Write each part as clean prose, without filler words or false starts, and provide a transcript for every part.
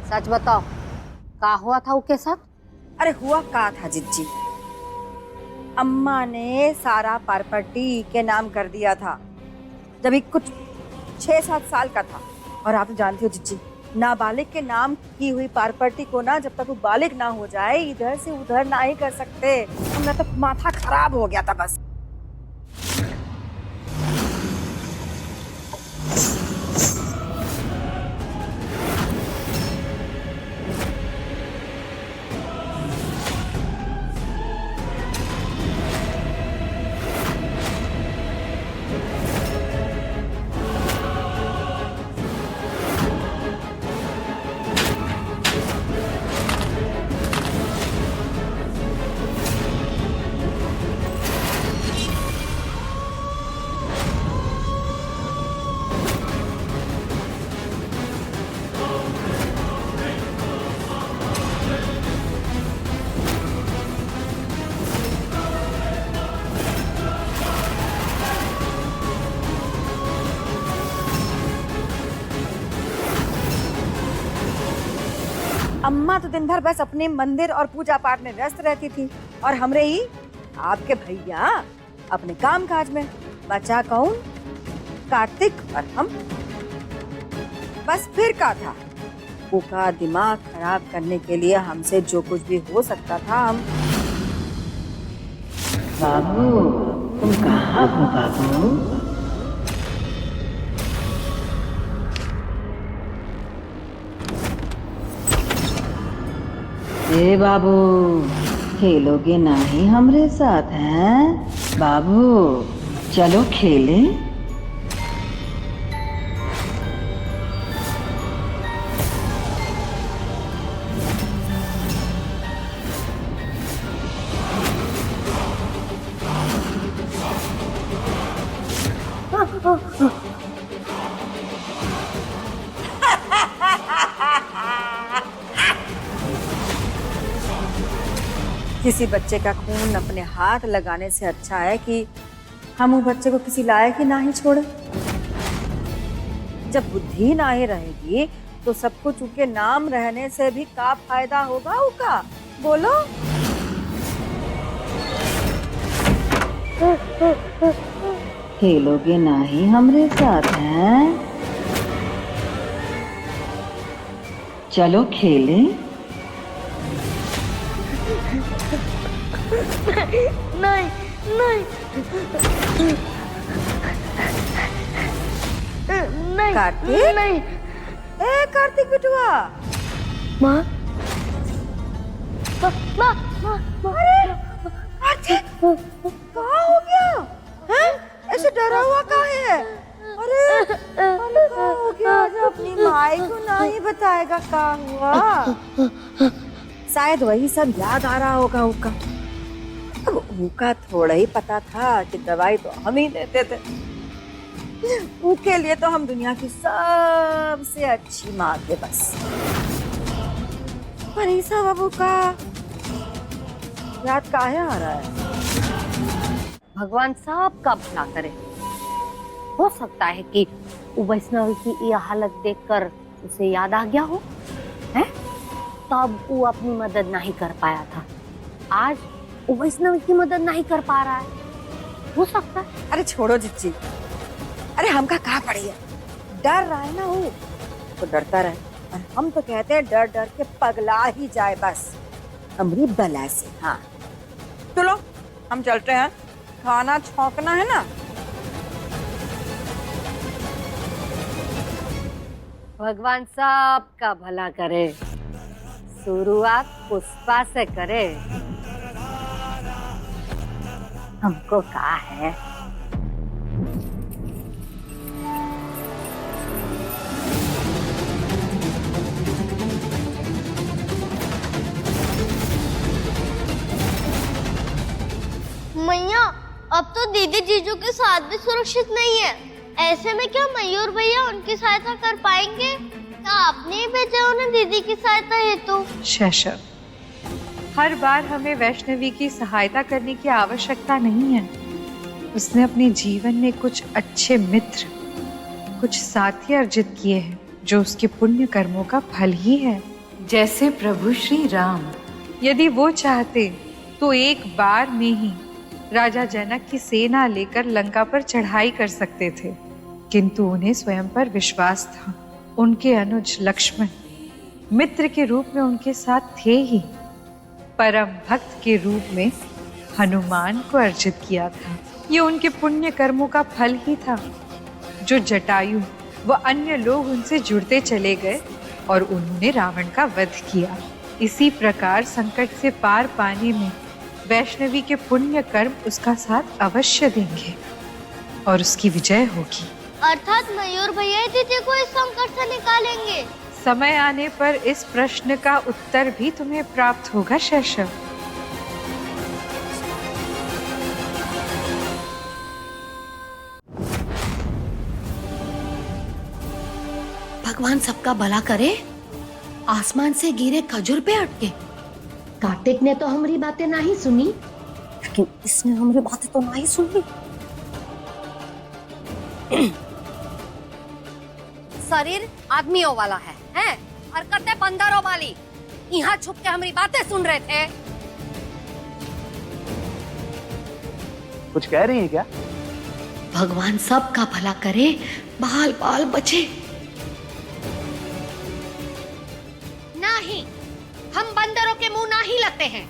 सच बताओ, क्या हुआ था उसके साथ? अरे हुआ का था जिज्जी, अम्मा ने सारा प्रॉपर्टी के नाम कर दिया था जब ये कुछ 6-7 साल का था। और आप तो जानती हो जिज्जी, नाबालिग के नाम की हुई प्रॉपर्टी को ना जब तक वो बालिग ना हो जाए इधर से उधर ना ही कर सकते। मेरा तो माथा खराब हो गया था बस। अम्मा तो दिन भर बस अपने मंदिर और पूजा पाठ में व्यस्त रहती थी और हमरे ही आपके भैया अपने काम काज में। बचा कौन? कार्तिक और हम। बस फिर का था, उसका दिमाग खराब करने के लिए हमसे जो कुछ भी हो सकता था हम। बाबू, तुम कहाँ हो बाबू? ए बाबू, खेलोगे नहीं हमरे साथ हैं? बाबू चलो खेलें। किसी बच्चे का खून अपने हाथ लगाने से अच्छा है कि हम उस बच्चे को किसी लायक ही ना ही छोड़े। जब बुद्धि ना ही रहेगी तो सब कुछ उसके नाम रहने से भी का फायदा होगा उसका? बोलो। खेलोगे नहीं हमरे साथ हैं? चलो खेलें। नहीं नहीं नहीं कार्तिक? नहीं। ए कार्तिक बिटुआ, माँ माँ माँ माँ। अरे कार्तिक, कहाँ हो गया? हैं? ऐसे डरा हुआ काहे है? अरे क्या हो गया? आज अपनी माई को नहीं बताएगा क्या हुआ? शायद वही सब याद आ रहा होगा उसका। अब उसका थोड़ा ही पता था कि दवाई तो हम ही देते थे। उसके लिए तो हम दुनिया की सबसे अच्छी माँ थे बस। पर ये सब अब उसका याद काहे आ रहा है? भगवान सबका भला करे। हो सकता है कि वैष्णवी की यह हालत देखकर उसे याद आ गया हो, हैं? तब वो अपनी मदद नहीं कर पाया था। आज वो वैष्णवी की मदद नहीं कर पा रहा है। हो सकता है। अरे छोड़ो जिज्जी, अरे हमका कहाँ पड़ी है? डर रहा है ना वो, तो डरता रहे। और हम तो कहते हैं डर डर के पगला ही जाए बस हमारी बला से। हाँ चलो हम चलते हैं, खाना छौंकना है ना। भगवान सबका भला करे। शुरुआत पुष्पा से करे। हमको क्या है? मैया, अब तो दीदी जीजू के साथ भी सुरक्षित नहीं है। ऐसे में क्या मयूर भैया उनकी सहायता कर पाएंगे? क्या आपने ही भेजा उन्हें दीदी की सहायता हेतु? शैशव, हर बार हमें वैष्णवी की सहायता करने की आवश्यकता नहीं है। उसने अपने जीवन में कुछ अच्छे मित्र, कुछ साथी अर्जित किए हैं जो उसके पुण्य कर्मों का फल ही है। जैसे प्रभु श्री राम। यदि वो चाहते तो एक बार में ही राजा जनक की सेना लेकर लंका पर चढ़ाई कर सकते थे, किंतु उन्हें स्वयं पर विश्वास था। उनके अनुज लक्ष्मण मित्र के रूप में उनके साथ थे ही, परम भक्त के रूप में हनुमान को अर्जित किया था। ये उनके पुण्य कर्मों का फल ही था। जो जटायु व अन्य लोग उनसे जुड़ते चले गए और उन्होंने रावण का वध किया। इसी प्रकार संकट से पार पाने में वैष्णवी के पुण्य कर्म उसका साथ अवश्य देंगे और उसकी विजय होगी। अर्थात मयूर भैया दीदी को इस संकट से निकालेंगे। समय आने पर इस प्रश्न का उत्तर भी तुम्हें प्राप्त होगा शैशव। भगवान सबका भला करे। आसमान से गिरे खजूर पे अटके। कार्तिक ने तो हमारी बातें नहीं सुनी, लेकिन इसने हमारी बातें तो नहीं सुनी। शरीर आदमियों वाला है, हैं? हरकतें बंदरों वाली। यहाँ छुप के हमारी बातें सुन रहे थे। कुछ कह रही है क्या? भगवान सबका भला करे, बाल बाल बचे। नहीं, हम बंदरों के मुंह नहीं लगते हैं।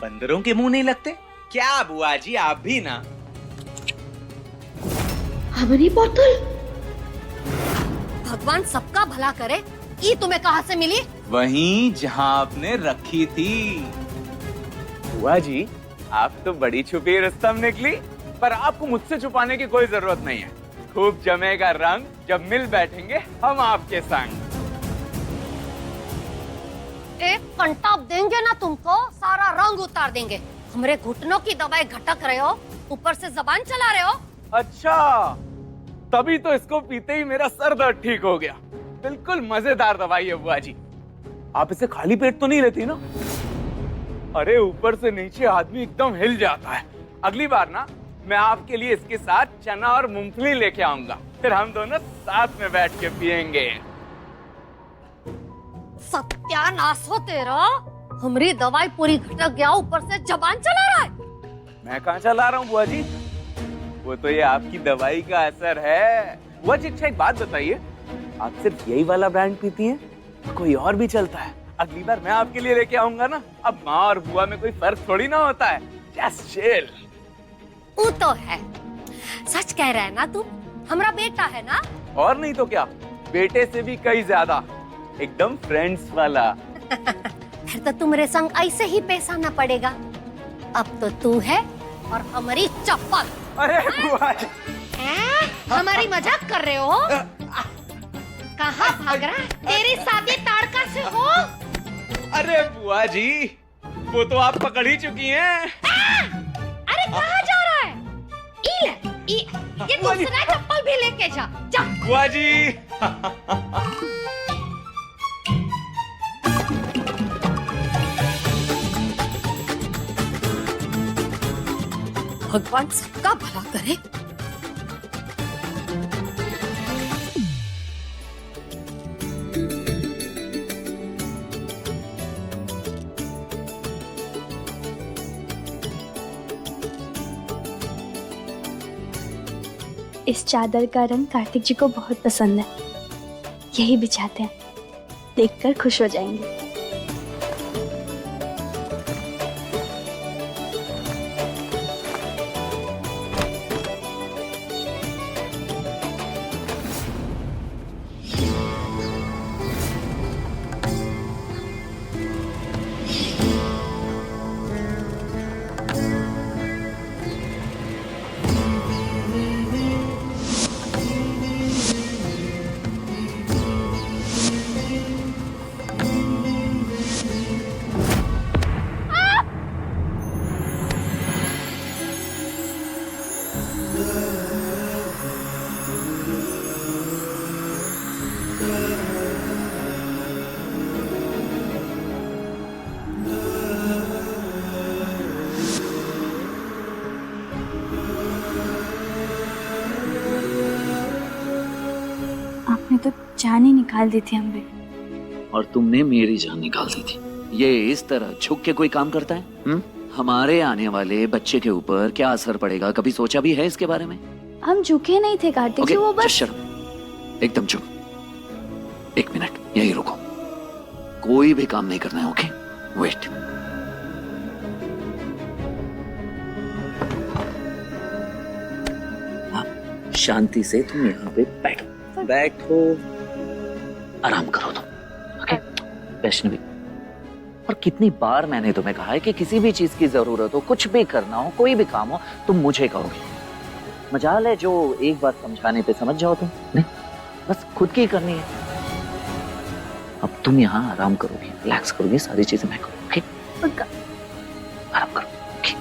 बंदरों के मुंह नहीं लगते? क्या बुआ जी, आप भी ना। हमारी बोतल। भगवान सबका भला करे। ये तुम्हें कहाँ से मिली? वहीं जहां आपने रखी थी। बुआ जी, आप तो बड़ी छुपी रुस्तम निकली, पर आपको मुझसे छुपाने की कोई जरूरत नहीं है। खूब जमेगा रंग जब मिल बैठेंगे हम आपके संग। एक घंटा देंगे ना तुमको, सारा रंग उतार देंगे। हमारे घुटनों की दवाई घटक रहे हो, ऊपर से जबान चला रहे हो। अच्छा, तभी तो इसको पीते ही मेरा सर दर्द ठीक हो गया। बिल्कुल मजेदार दवाई है बुआ जी। आप इसे खाली पेट तो नहीं लेती ना? अरे ऊपर से नीचे आदमी एकदम हिल जाता है। अगली बार ना मैं आपके लिए इसके साथ चना और मूंगफली लेके आऊंगा, फिर हम दोनों साथ में बैठ के पियेंगे। सत्यानाश हो तेरा। हमारी दवाई पूरी घटक गया, ऊपर से जबान चला रहा है। मैं कहाँ चला रहा हूँ बुआ जी? वो तो ये आपकी दवाई का असर है। बुआ जी, अच्छा एक बात बताइए, आप सिर्फ यही वाला ब्रांड पीती हैं? कोई और भी चलता है? अगली बार मैं आपके लिए लेके आऊंगा ना। अब माँ और बुआ में कोई फर्क थोड़ी ना होता है। Just chill. वो तो है। सच कह रहा है ना तुम? हमारा बेटा है ना? और नहीं तो क्या, बेटे से भी कई ज्यादा, एकदम फ्रेंड्स वाला। फिर तो तुम्हारे संग ऐसे ही पेश आना पड़ेगा। अब तो तू है और हमारी चप्पल। अरे बुआ जी, हमारी मजाक कर रहे हो? कहाँ भाग रहा है? तेरी शादी ताड़का से हो? अरे बुआ जी, वो तो आप पकड़ ही चुकी हैं। अरे कहाँ जा रहा है? ये दूसरा चप्पल भी लेके जा। जा। बुआ जी। भगवान सबका भला करे। इस चादर का रंग कार्तिक जी को बहुत पसंद है, यही बिछाते हैं, देखकर खुश हो जाएंगे। जान ही निकाल दी थी हमने। और तुमने मेरी जान निकाल दी थी। ये इस तरह झुक के कोई काम करता है? हमारे आने वाले बच्चे के ऊपर क्या असर पड़ेगा, कभी सोचा भी है इसके बारे में? हम झुके नहीं थे कार्तिक जी, वो बस एकदम चुप। 1 मिनट यही रुको, कोई भी काम नहीं करना है। Okay, wait. शांति से तुम यहाँ पे बैठो, बैठो, आराम करो तुम। ओके वैष्णवी, और कितनी बार मैंने तुम्हें कहा है कि किसी भी चीज की जरूरत हो, कुछ भी करना हो, कोई भी काम हो, तुम मुझे कहोगे। मजाल है जो एक बार समझाने पे समझ जाओ तुम। नहीं, बस खुद की करनी है। अब तुम यहाँ आराम करोगी, रिलैक्स करोगी, सारी चीजें मैं करूँगी। आराम करो। ओके।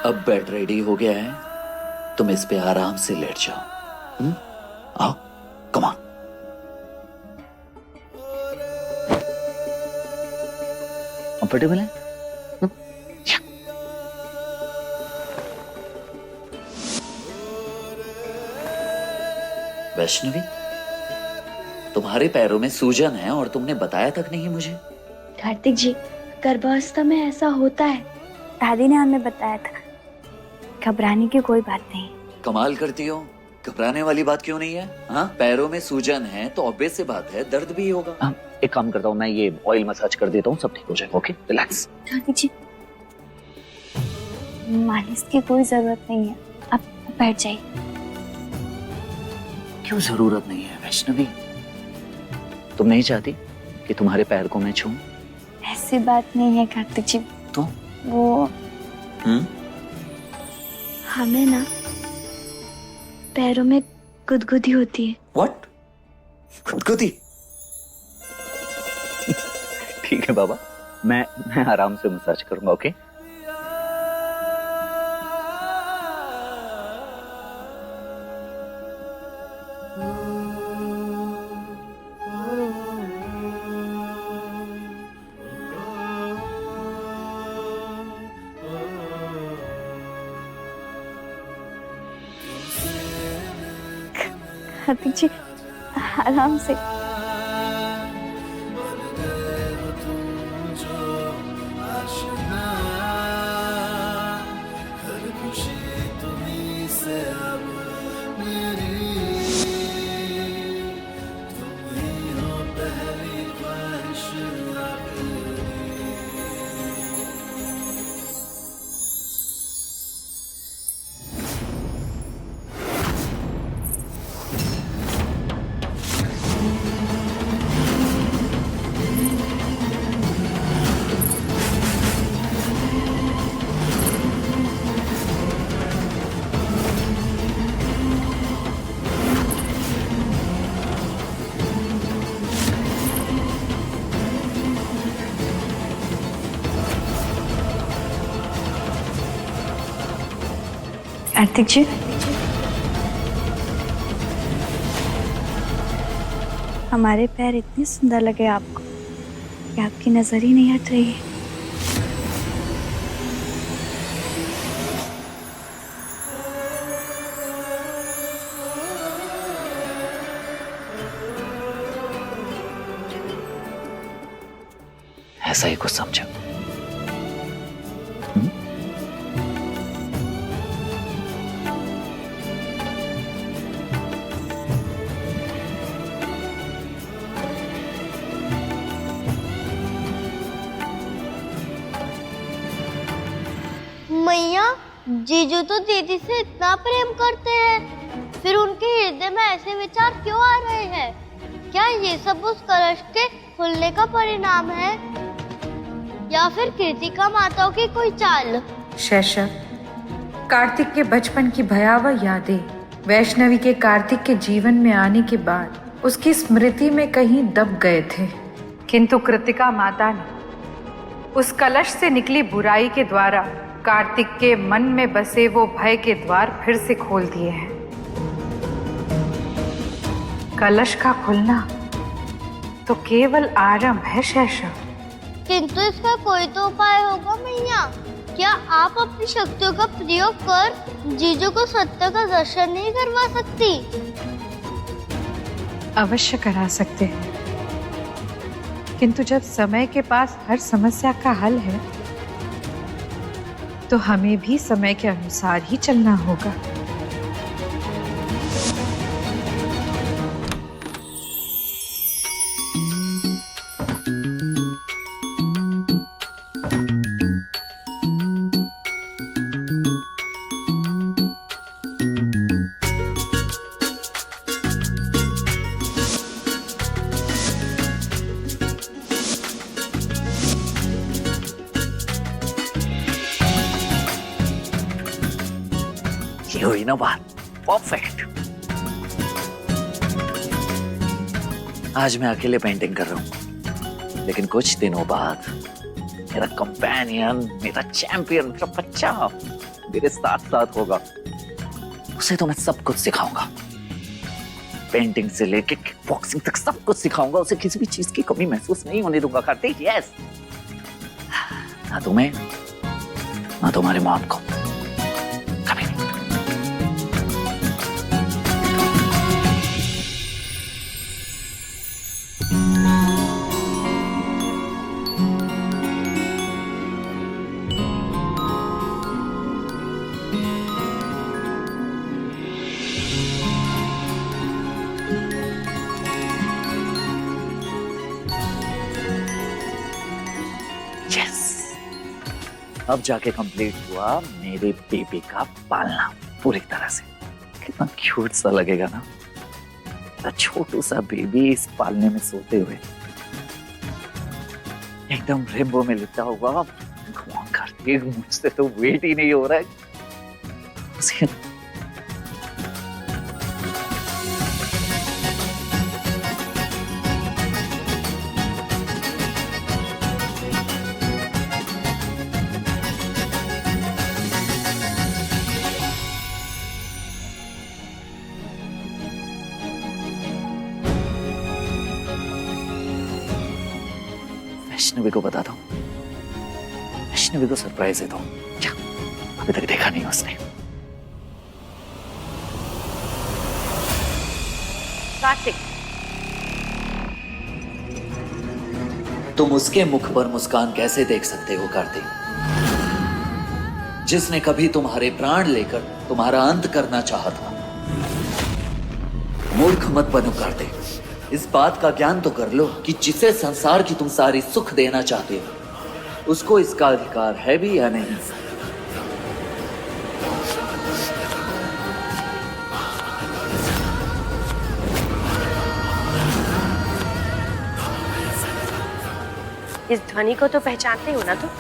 अब बेड रेडी हो गया है, तुम इस पे आराम से लेट जाओ। आओ, कम ऑन। कंफर्टेबल है? वैष्णवी, तुम्हारे पैरों में सूजन है और तुमने बताया तक नहीं मुझे। कार्तिक जी, गर्भावस्था में ऐसा होता है, दादी ने हमें बताया था। घबराने की कोई बात नहीं। कमाल करती हो, घबराने वाली बात क्यों नहीं है? हाँ, पैरों में सूजन है तो ऑब्वियस सी बात है, दर्द भी होगा। एक काम करता हूँ, मैं ये ऑयल मसाज कर देता हूँ, सब ठीक हो जाएगा। Okay, relax. कार्तिक जी, मालिश की कोई जरूरत नहीं है, आप बैठ जाइए। क्यों जरूरत नहीं है वैष्णवी? तुम नहीं चाहती कि तुम्हारे पैर को मैं छूऊं? ऐसी बात नहीं है कार्तिक जी। तो वो हमें ना पैरों में गुदगुदी होती है। व्हाट? गुदगुदी? ठीक है बाबा, मैं आराम से मसाज करूंगा। ओके? कार्तिक जी, आराम से। कार्तिक जी, हमारे पैर इतने सुंदर लगे आपको कि आपकी नजर ही नहीं हट रही है। ऐसा ही कुछ समझो। मैया, जीजू तो दीदी से इतना प्रेम करते हैं, फिर उनके हृदय में ऐसे विचार क्यों आ रहे हैं? क्या ये सब उस कलश के खुलने का परिणाम है या फिर कृतिका माताओं की कोई चाल? शैशव, कार्तिक के बचपन की भयावह यादें वैष्णवी के कार्तिक के जीवन में आने के बाद उसकी स्मृति में कहीं दब गए थे, किंतु कृतिका माता ने उस कलश से निकली बुराई के द्वारा कार्तिक के मन में बसे वो भय के द्वार फिर से खोल दिए हैं। कलश का खुलना तो केवल आरंभ है शैशव। किंतु इसका कोई तो उपाय होगा मैया। क्या आप अपनी शक्तियों का प्रयोग कर जीजू को सत्य का दर्शन नहीं करवा सकती? अवश्य करा सकते हैं, किंतु जब समय के पास हर समस्या का हल है तो हमें भी समय के अनुसार ही चलना होगा। ये हुई ना बात, परफेक्ट। आज मैं अकेले पेंटिंग कर रहा हूं, लेकिन कुछ दिनों बाद मेरा कंपेनियन, मेरा चैंपियन, मेरा बच्चा मेरे साथ साथ होगा। उसे तो मैं सब कुछ सिखाऊंगा, पेंटिंग से लेके किक बॉक्सिंग तक सब कुछ सिखाऊंगा। उसे किसी भी चीज की कमी महसूस नहीं होने दूंगा। कार्तिक, यस। ना तुम्हें ना तुम्हारे मॉम को, कभी नहीं। अब जाके कंप्लीट हुआ मेरे बेबी का पालना पूरी तरह से। कितना क्यूट सा लगेगा ना, छोटू सा बेबी इस पालने में सोते हुए, एकदम रेनबो में लिपटा हुआ। घुमा करके मुझसे तो वेट ही नहीं हो रहा है। वैष्णवी को बताता हूँ, वैष्णवी को सरप्राइज देता हूँ। क्या अभी तक देखा नहीं उसने। कार्तिक, तुम उसके मुख पर मुस्कान कैसे देख सकते हो कार्तिक, जिसने कभी तुम्हारे प्राण लेकर तुम्हारा अंत करना चाहा था। मूर्ख मत बनो कार्तिक, इस बात का ज्ञान तो कर लो कि जिसे संसार की तुम सारी सुख देना चाहते हो, उसको इसका अधिकार है भी या नहीं। इस ध्वनि को तो पहचानते हो ना तुम?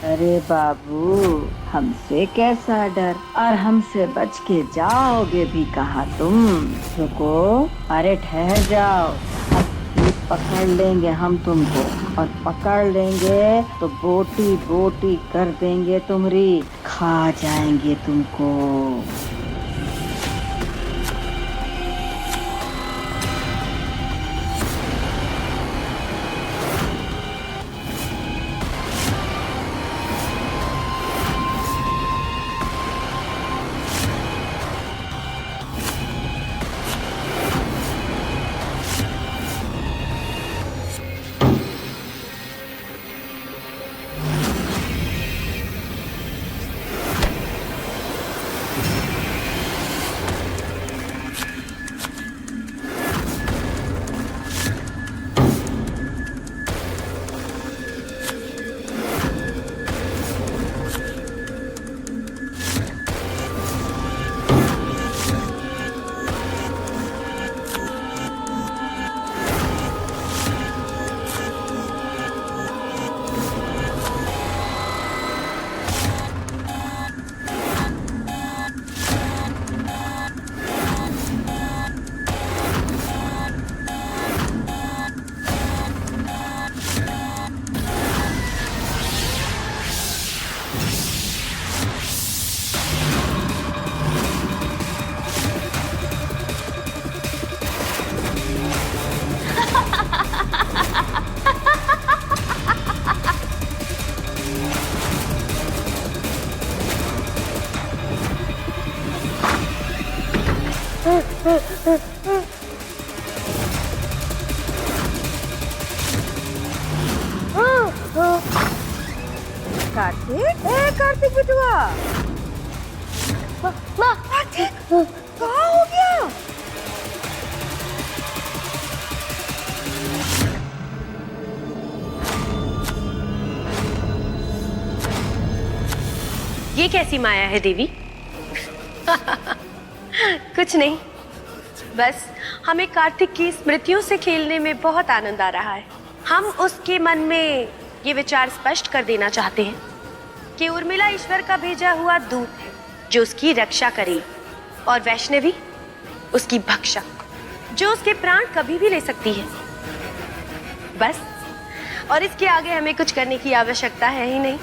अरे बाबू, हमसे कैसा डर, और हमसे बच के जाओगे भी कहाँ तुम? रुको, अरे ठहर जाओ, अब पकड़ लेंगे हम तुमको, और पकड़ लेंगे तो बोटी बोटी कर देंगे तुम्हारी, खा जाएंगे तुमको। कार्तिक, ए कार्तिक बिटुआ, कार्तिक कहाँ हो गया? ये कैसी माया है देवी? कुछ नहीं, बस हमें कार्तिक की स्मृतियों से खेलने में बहुत आनंद आ रहा है। हम उसके मन में ये विचार स्पष्ट कर देना चाहते हैं कि उर्मिला ईश्वर का भेजा हुआ दूत है जो उसकी रक्षा करे, और वैष्णवी उसकी भक्षक जो उसके प्राण कभी भी ले सकती है। बस, और इसके आगे हमें कुछ करने की आवश्यकता है ही नहीं।